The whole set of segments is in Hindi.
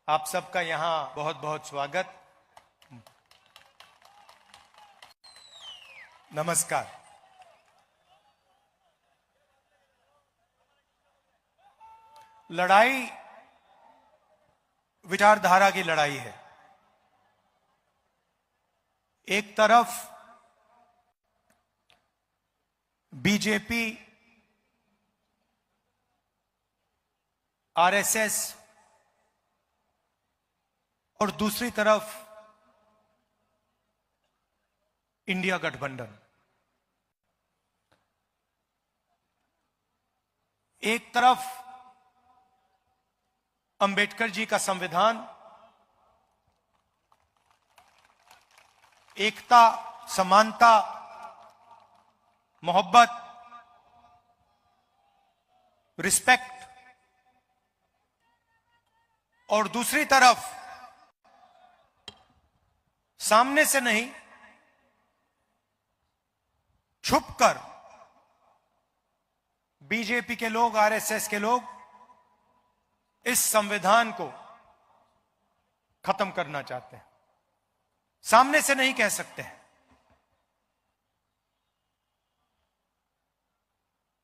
आप सबका यहां बहुत बहुत स्वागत। नमस्कार। लड़ाई विचारधारा की लड़ाई है। एक तरफ बीजेपी, आरएसएस और दूसरी तरफ इंडिया गठबंधन। एक तरफ अंबेडकर जी का संविधान, एकता, समानता, मोहब्बत, रिस्पेक्ट, और दूसरी तरफ सामने से नहीं, छुपकर बीजेपी के लोग, आरएसएस के लोग इस संविधान को खत्म करना चाहते हैं। सामने से नहीं कह सकते हैं।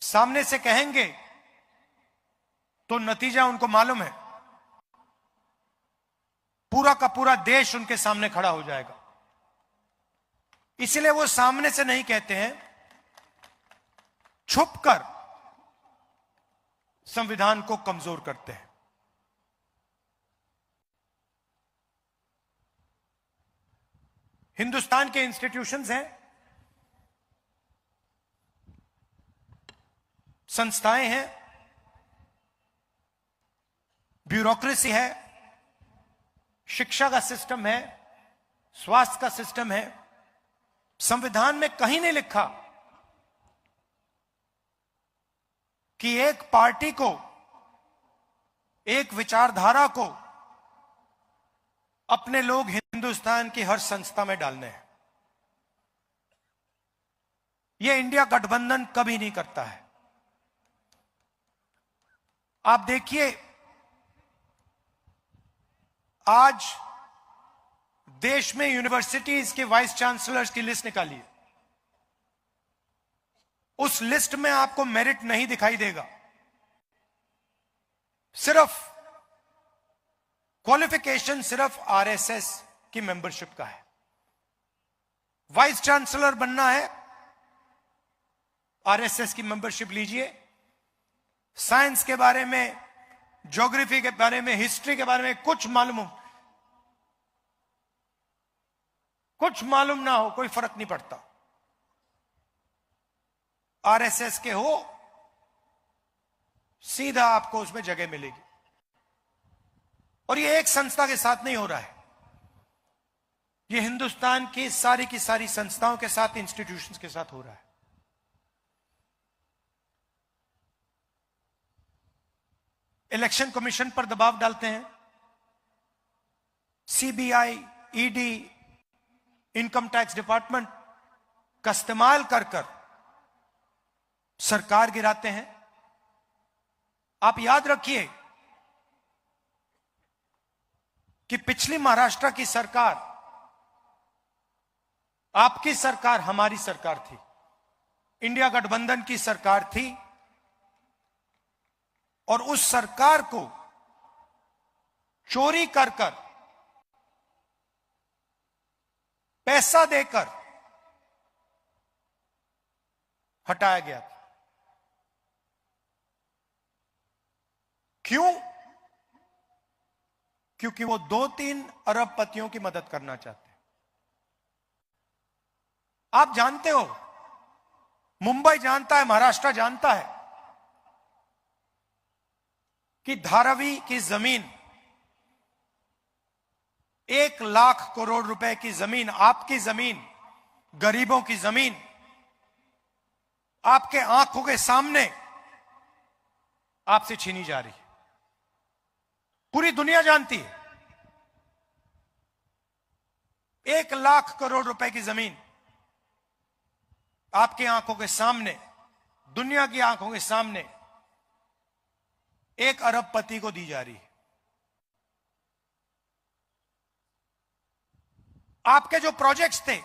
सामने से कहेंगे तो नतीजा उनको मालूम है। पूरा का पूरा देश उनके सामने खड़ा हो जाएगा। इसलिए वो सामने से नहीं कहते हैं, छुपकर संविधान को कमजोर करते हैं। हिंदुस्तान के इंस्टीट्यूशंस हैं, संस्थाएं हैं, ब्यूरोक्रेसी है, शिक्षा का सिस्टम है, स्वास्थ्य का सिस्टम है। संविधान में कहीं नहीं लिखा कि एक पार्टी को, एक विचारधारा को अपने लोग हिंदुस्तान की हर संस्था में डालने हैं। यह इंडिया गठबंधन कभी नहीं करता है। आप देखिए, आज देश में यूनिवर्सिटीज के वाइस चांसलर्स की लिस्ट निकाली है। उस लिस्ट में आपको मेरिट नहीं दिखाई देगा। सिर्फ क्वालिफिकेशन सिर्फ आरएसएस की मेंबरशिप का है। वाइस चांसलर बनना है, आरएसएस की मेंबरशिप लीजिए। साइंस के बारे में, ज्योग्राफी के बारे में, हिस्ट्री के बारे में कुछ मालूम ना हो, कोई फर्क नहीं पड़ता। आरएसएस के हो, सीधा आपको उसमें जगह मिलेगी। और ये एक संस्था के साथ नहीं हो रहा है, ये हिंदुस्तान की सारी संस्थाओं के साथ, इंस्टीट्यूशंस के साथ हो रहा है। इलेक्शन कमीशन पर दबाव डालते हैं, CBI, ED, income tax department का इस्तेमाल कर सरकार गिराते हैं। आप याद रखिए कि पिछली महाराष्ट्र की सरकार, आपकी सरकार, हमारी सरकार थी, इंडिया गठबंधन की सरकार थी। और उस सरकार को चोरी कर पैसा देकर हटाया गया था। क्यों? क्योंकि वो 2-3 अरबपतियों की मदद करना चाहते हैं। आप जानते हो, मुंबई जानता है, महाराष्ट्र जानता है कि धारावी की जमीन, 1 लाख करोड़ रुपए की जमीन, आपकी जमीन, गरीबों की जमीन, आपके आंखों के सामने आपसे छीनी जा रही है। पूरी दुनिया जानती है। 1 लाख करोड़ रुपए की जमीन आपकी आंखों के सामने, दुनिया की आंखों के सामने 1 अरबपति को दी जा रही है। आपके जो प्रोजेक्ट्स थे,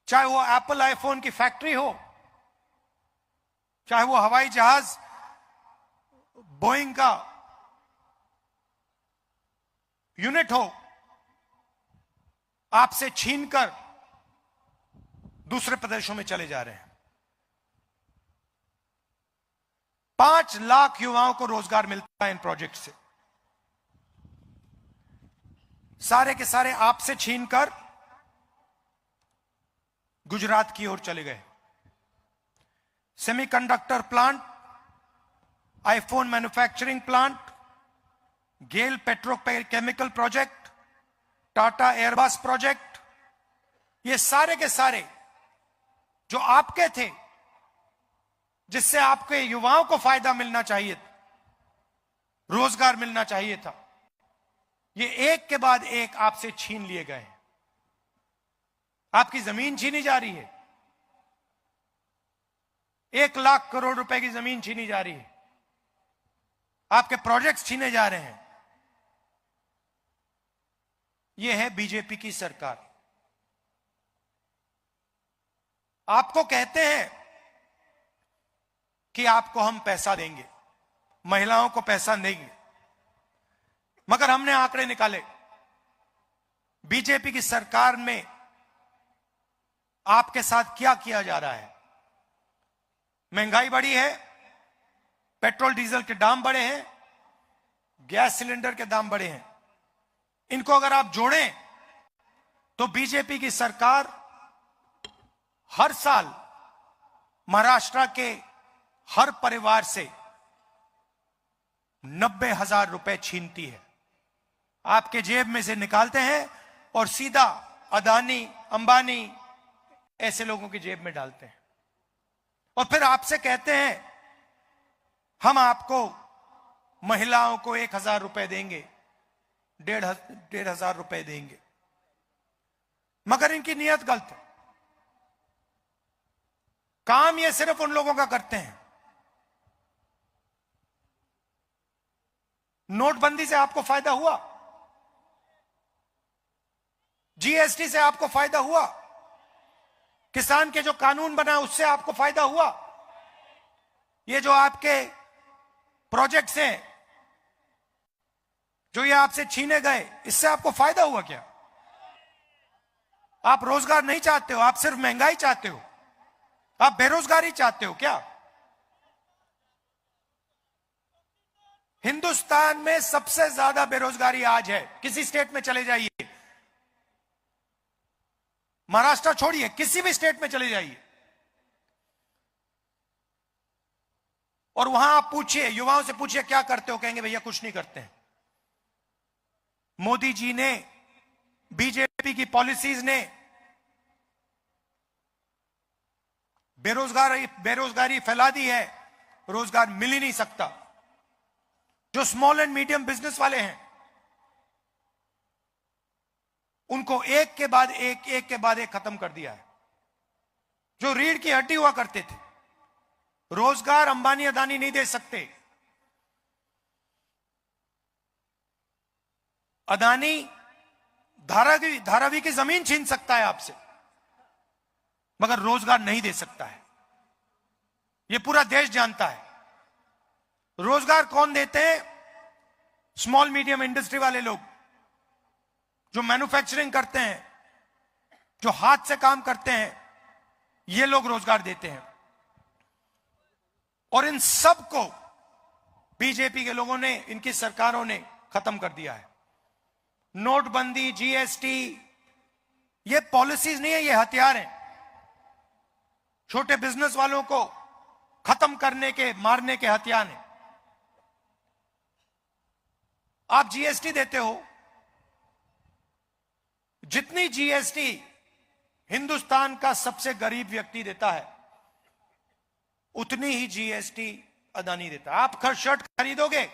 चाहे वो एप्पल आईफोन की फैक्ट्री हो, चाहे वो हवाई जहाज बोइंग का यूनिट हो, आपसे छीनकर दूसरे प्रदेशों में चले जा रहे हैं। 5 लाख युवाओं को रोजगार मिलता है इन प्रोजेक्ट से। सारे के सारे आपसे छीनकर गुजरात की ओर चले गए। Semiconductor plant, iPhone manufacturing plant, GAIL petrochemical project, Tata Airbus project, ये सारे के सारे जो आपके थे, जिससे आपके युवाओं को फायदा मिलना चाहिए था, रोजगार मिलना चाहिए था, ये एक के बाद एक आपसे छीन लिए गए। आपकी जमीन छीनी जा रही है। 1 लाख करोड़ रुपए की जमीन छीनी जा रही है। आपके प्रोजेक्ट्स छीने जा रहे हैं। यह है बीजेपी की सरकार। आपको कहते हैं कि आपको हम पैसा देंगे, महिलाओं को पैसा देंगे, मगर हमने आंकड़े निकाले। बीजेपी की सरकार में आपके साथ क्या किया जा रहा है। महंगाई बढ़ी है, पेट्रोल डीजल के दाम बढ़े हैं, गैस सिलेंडर के दाम बढ़े हैं। इनको अगर आप जोड़ें तो बीजेपी की सरकार हर साल महाराष्ट्र के हर परिवार से 90,000 रुपए छीनती है। आपके जेब में से निकालते हैं और सीधा अदानी, अंबानी ऐसे लोगों की जेब में डालते हैं, और फिर आपसे कहते हैं हम आपको महिलाओं को 1,000 रुपए देंगे, 1,500 रुपए देंगे। मगर इनकी नियत गलत है। काम ये सिर्फ उन लोगों का करते हैं। नोटबंदी से आपको फायदा हुआ, जीएसटी से आपको फायदा हुआ, किसान के जो कानून बना उससे आपको फायदा हुआ, ये जो आपके प्रोजेक्ट्स हैं जो ये आपसे छीने गए, इससे आपको फायदा हुआ क्या? आप रोजगार नहीं चाहते हो, आप सिर्फ महंगाई चाहते हो, आप बेरोजगारी चाहते हो क्या? हिंदुस्तान में सबसे ज्यादा बेरोजगारी आज है। किसी स्टेट में चले जाइए, महाराष्ट्र छोड़िए, किसी भी स्टेट में चले जाइए और वहां आप पूछिए, युवाओं से पूछिए क्या करते हो, कहेंगे भैया कुछ नहीं करते हैं। मोदी जी ने, बीजेपी की पॉलिसीज ने बेरोजगारी फैला दी है, रोजगार मिल ही नहीं सकता। जो स्मॉल एंड मीडियम बिजनेस वाले हैं उनको एक के बाद एक खत्म कर दिया है। जो रीढ़ की हड्डी हुआ करते थे, रोजगार अंबानी अदानी नहीं दे सकते। अदानी धारावी की जमीन छीन सकता है आपसे, मगर रोजगार नहीं दे सकता है। यह पूरा देश जानता है। रोजगार कौन देते हैं? स्मॉल मीडियम इंडस्ट्री वाले लोग, जो मैन्युफैक्चरिंग करते हैं, जो हाथ से काम करते हैं, ये लोग रोजगार देते हैं। और इन सब को बीजेपी के लोगों ने, इनकी सरकारों ने खत्म कर दिया है। नोटबंदी, जीएसटी, ये पॉलिसीज नहीं है, ये हथियार हैं। छोटे बिजनेस वालों को खत्म करने के, मारने के हथियार हैं। आप जीएसटी देते हो, जितनी जीएसटी हिंदुस्तान का सबसे गरीब व्यक्ति देता है, उतनी ही जीएसटी अदानी देता है। आप शर्ट खरीदोगे,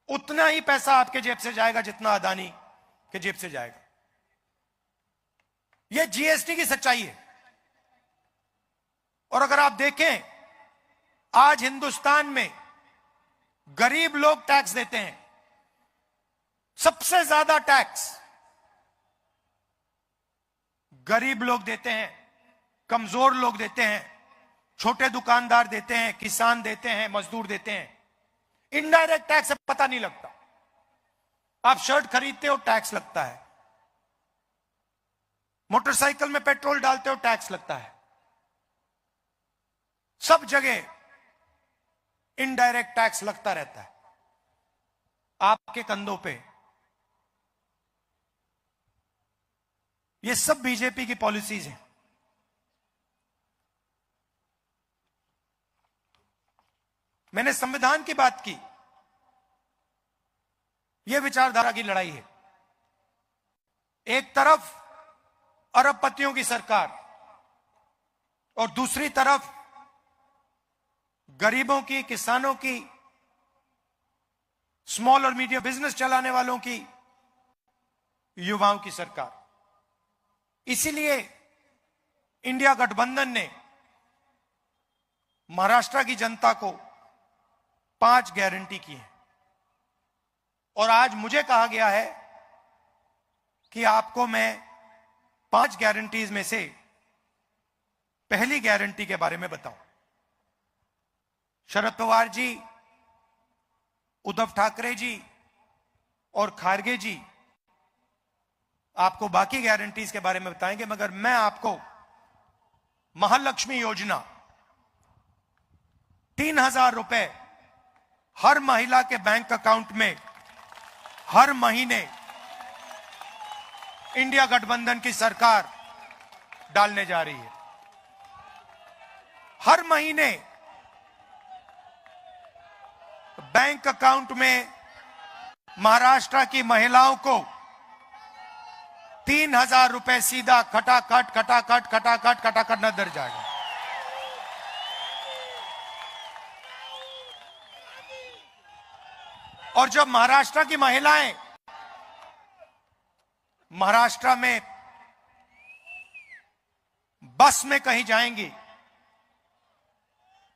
उतना ही पैसा आपके जेब से जाएगा जितना अदानी के जेब से जाएगा। यह जीएसटी की सच्चाई है। और अगर आप देखें, आज हिंदुस्तान में गरीब लोग टैक्स देते हैं, सबसे ज्यादा टैक्स गरीब लोग देते हैं, कमजोर लोग देते हैं, छोटे दुकानदार देते हैं, किसान देते हैं, मजदूर देते हैं। इनडायरेक्ट टैक्स पता नहीं लगता। आप शर्ट खरीदते हो, टैक्स लगता है। मोटरसाइकिल में पेट्रोल डालते हो, टैक्स लगता है। सब जगह इनडायरेक्ट टैक्स लगता रहता है आपके कंधों पे। ये सब बीजेपी की पॉलिसीज हैं। मैंने संविधान की बात की। यह विचारधारा की लड़ाई है। एक तरफ अरबपतियों की सरकार और दूसरी तरफ गरीबों की, किसानों की, स्मॉल और मीडियम बिजनेस चलाने वालों की, युवाओं की सरकार। इसीलिए इंडिया गठबंधन ने महाराष्ट्र की जनता को 5 गारंटी की है। और आज मुझे कहा गया है कि आपको मैं 5 गारंटीज में से पहली गारंटी के बारे में बताऊं। शरद पवार जी, उद्धव ठाकरे जी और खारगे जी आपको बाकी गारंटीज के बारे में बताएंगे, मगर मैं आपको महालक्ष्मी योजना 3,000 रुपए हर महिला के बैंक अकाउंट में हर महीने इंडिया गठबंधन की सरकार डालने जा रही है। हर महीने बैंक अकाउंट में महाराष्ट्र की महिलाओं को 3,000 रुपए सीधा खटाखट नजर जाएगा। और जब महाराष्ट्र की महिलाएं महाराष्ट्र में बस में कहीं जाएंगी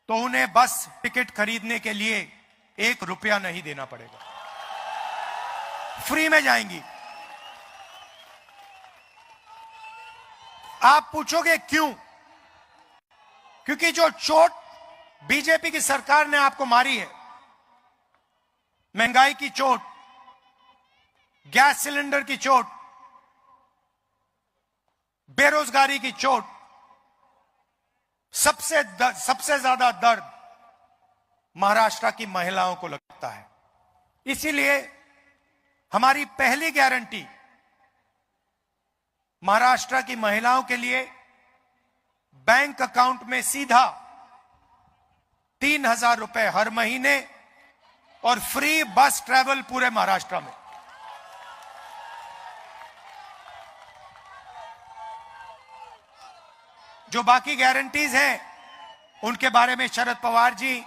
तो उन्हें बस टिकट खरीदने के लिए 1 रुपया नहीं देना पड़ेगा, फ्री में जाएंगी। आप पूछोगे क्यों? क्योंकि जो चोट बीजेपी की सरकार ने आपको मारी है, महंगाई की चोट, गैस सिलेंडर की चोट, बेरोजगारी की चोट, सबसे ज्यादा दर्द महाराष्ट्र की महिलाओं को लगता है। इसीलिए हमारी पहली गारंटी महाराष्ट्र की महिलाओं के लिए बैंक अकाउंट में सीधा 3,000 रुपए हर महीने और फ्री बस ट्रैवल पूरे महाराष्ट्र में। जो बाकी गारंटीज हैं उनके बारे में शरद पवार जी,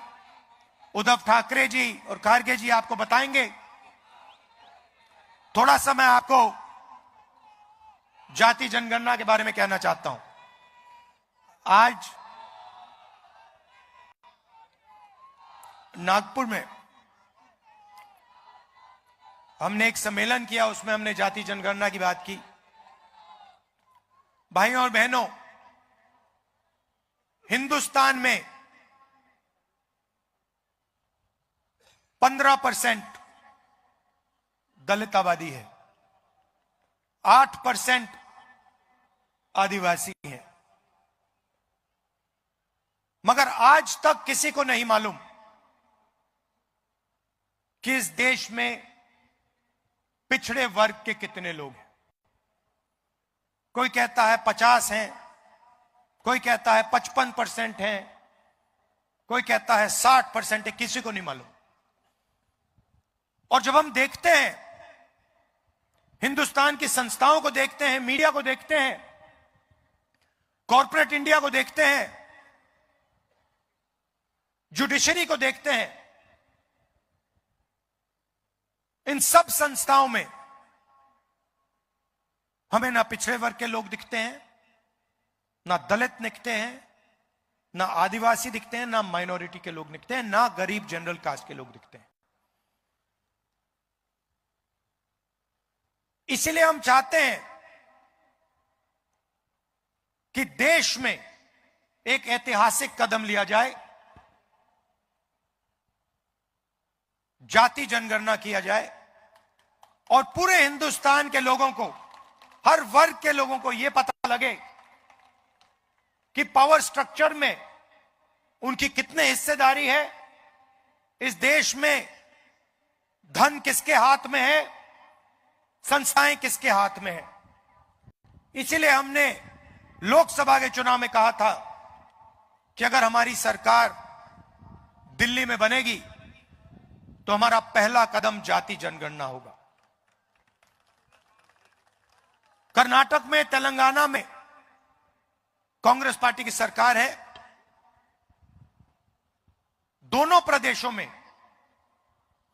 उद्धव ठाकरे जी और खारगे जी आपको बताएंगे। थोड़ा सा मैं आपको जाति जनगणना के बारे में कहना चाहता हूं। आज नागपुर में हमने एक सम्मेलन किया, उसमें हमने जाति जनगणना की बात की। भाइयों और बहनों, हिंदुस्तान में 15% दलित आबादी है, 8% आदिवासी है। मगर आज तक किसी को नहीं मालूम कि इस देश में पिछड़े वर्ग के कितने लोग हैं। कोई कहता है 50 हैं, कोई कहता है 55% हैं, कोई कहता है 60% है, किसी को नहीं मालूम। और जब हम देखते हैं, हिंदुस्तान की संस्थाओं को देखते हैं, मीडिया को देखते हैं, कॉर्पोरेट इंडिया को देखते हैं, जुडिशरी को देखते हैं, इन सब संस्थाओं में हमें ना पिछड़े वर्ग के लोग दिखते हैं, ना दलित दिखते हैं, ना आदिवासी दिखते हैं, ना माइनॉरिटी के लोग दिखते हैं, ना गरीब जनरल कास्ट के लोग दिखते हैं। इसलिए हम चाहते हैं कि देश में एक ऐतिहासिक कदम लिया जाए, जाति जनगणना किया जाए और पूरे हिंदुस्तान के लोगों को, हर वर्ग के लोगों को यह पता लगे कि पावर स्ट्रक्चर में उनकी कितने हिस्सेदारी है, इस देश में धन किसके हाथ में है, संस्थाएं किसके हाथ में है। इसीलिए हमने लोकसभा के चुनाव में कहा था कि अगर हमारी सरकार दिल्ली में बनेगी तो हमारा पहला कदम जाति जनगणना होगा। कर्नाटक में, तेलंगाना में कांग्रेस पार्टी की सरकार है। दोनों प्रदेशों में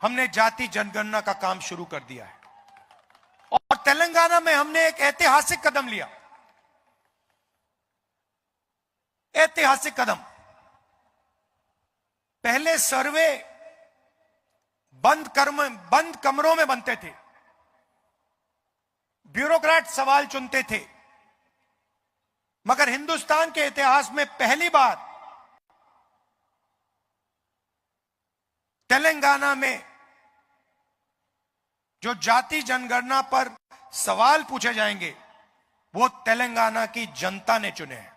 हमने जाति जनगणना का काम शुरू कर दिया है और तेलंगाना में हमने एक ऐतिहासिक कदम लिया। ऐतिहासिक कदम। पहले सर्वे बंद कमरों में बनते थे, ब्यूरोक्रेट सवाल चुनते थे, मगर हिंदुस्तान के इतिहास में पहली बार तेलंगाना में जो जाति जनगणना पर सवाल पूछे जाएंगे वो तेलंगाना की जनता ने चुने हैं।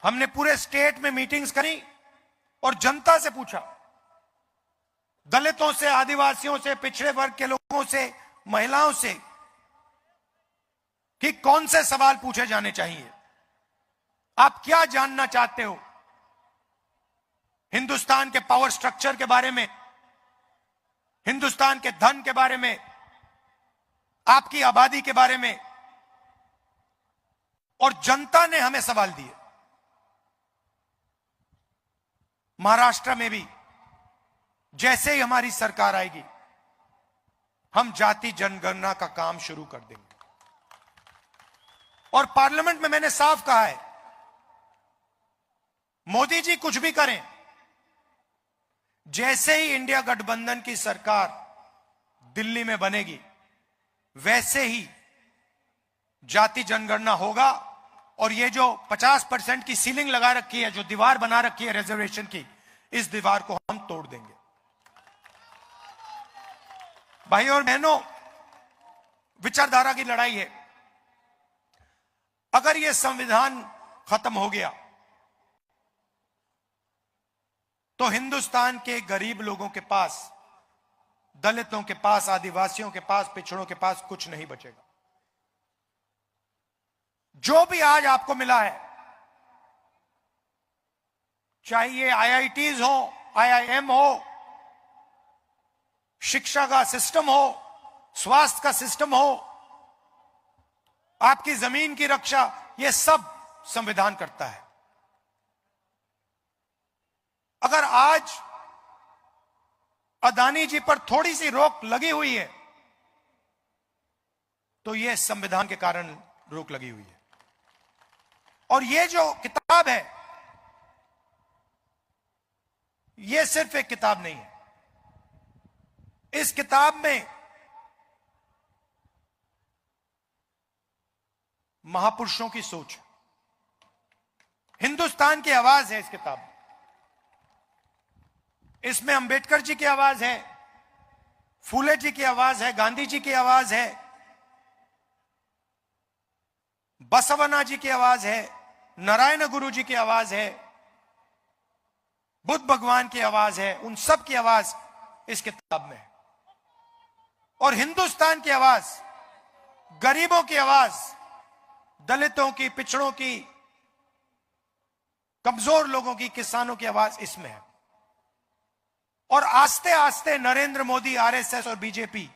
हमने पूरे स्टेट में मीटिंग्स करी और जनता से पूछा, दलितों से, आदिवासियों से, पिछड़े वर्ग के लोगों से, महिलाओं से, कि कौन से सवाल पूछे जाने चाहिए। आप क्या जानना चाहते हो हिंदुस्तान के पावर स्ट्रक्चर के बारे में, हिंदुस्तान के धन के बारे में, आपकी आबादी के बारे में। और जनता ने हमें सवाल दिए। महाराष्ट्र में भी जैसे ही हमारी सरकार आएगी हम जाति जनगणना का काम शुरू कर देंगे। और पार्लियामेंट में मैंने साफ कहा है, मोदी जी कुछ भी करें, जैसे ही इंडिया गठबंधन की सरकार दिल्ली में बनेगी वैसे ही जाति जनगणना होगा। और ये जो 50% की सीलिंग लगा रखी है, जो दीवार बना रखी है रिजर्वेशन की, इस दीवार को हम तोड़ देंगे। भाई और बहनों, विचारधारा की लड़ाई है। अगर ये संविधान खत्म हो गया तो हिंदुस्तान के गरीब लोगों के पास, दलितों के पास, आदिवासियों के पास, पिछड़ों के पास कुछ नहीं बचेगा। जो भी आज आपको मिला है, चाहे ये आईआईटीज हो, आईआईएम हो, शिक्षा का सिस्टम हो, स्वास्थ्य का सिस्टम हो, आपकी जमीन की रक्षा, ये सब संविधान करता है। अगर आज अदानी जी पर थोड़ी सी रोक लगी हुई है तो यह संविधान के कारण रोक लगी हुई है। और ये जो किताब है, ये सिर्फ एक किताब नहीं है। इस किताब में महापुरुषों की सोच, हिंदुस्तान की आवाज है इस किताब में। इसमें अंबेडकर जी की आवाज है, फूले जी की आवाज है, गांधी जी की आवाज है, बसवन्ना जी की आवाज है, नारायण गुरु जी की आवाज है, बुद्ध भगवान की आवाज है। उन सब की आवाज इस किताब में है। और हिंदुस्तान की आवाज, गरीबों की आवाज, दलितों की, पिछड़ों की, कमजोर लोगों की, किसानों की आवाज इसमें है। और आस्ते आस्ते नरेंद्र मोदी, आरएसएस और बीजेपी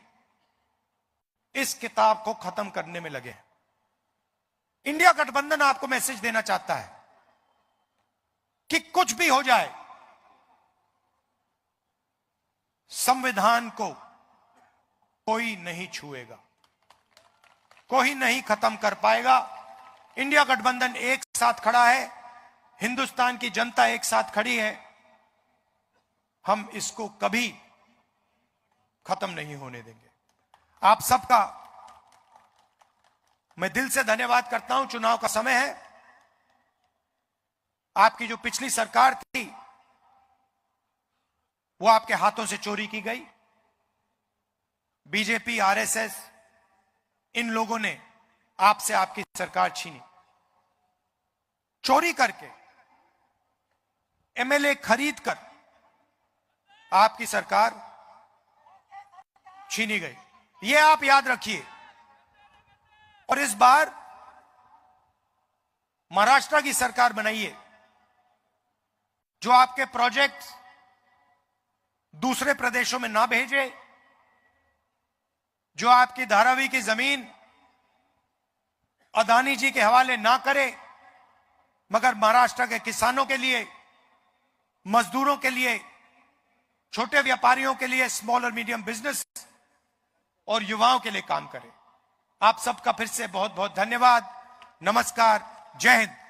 इस किताब को खत्म करने में लगे हैं। इंडिया गठबंधन आपको मैसेज देना चाहता है कि कुछ भी हो जाए, संविधान को कोई नहीं छुएगा, कोई नहीं खत्म कर पाएगा। इंडिया गठबंधन एक साथ खड़ा है, हिंदुस्तान की जनता एक साथ खड़ी है। हम इसको कभी खत्म नहीं होने देंगे। आप सबका मैं दिल से धन्यवाद करता हूं। चुनाव का समय है। आपकी जो पिछली सरकार थी वो आपके हाथों से चोरी की गई। बीजेपी, आरएसएस, इन लोगों ने आपसे आपकी सरकार छीनी। चोरी करके, एमएलए खरीद कर आपकी सरकार छीनी गई। ये आप याद रखिए। और इस बार महाराष्ट्र की सरकार बनाइए जो आपके प्रोजेक्ट्स दूसरे प्रदेशों में ना भेजे, जो आपकी धारावी की जमीन अदानी जी के हवाले ना करे, मगर महाराष्ट्र के किसानों के लिए, मजदूरों के लिए, छोटे व्यापारियों के लिए, स्मॉल और मीडियम बिजनेस और युवाओं के लिए काम करे। आप सबका फिर से बहुत बहुत धन्यवाद। नमस्कार। जय हिंद।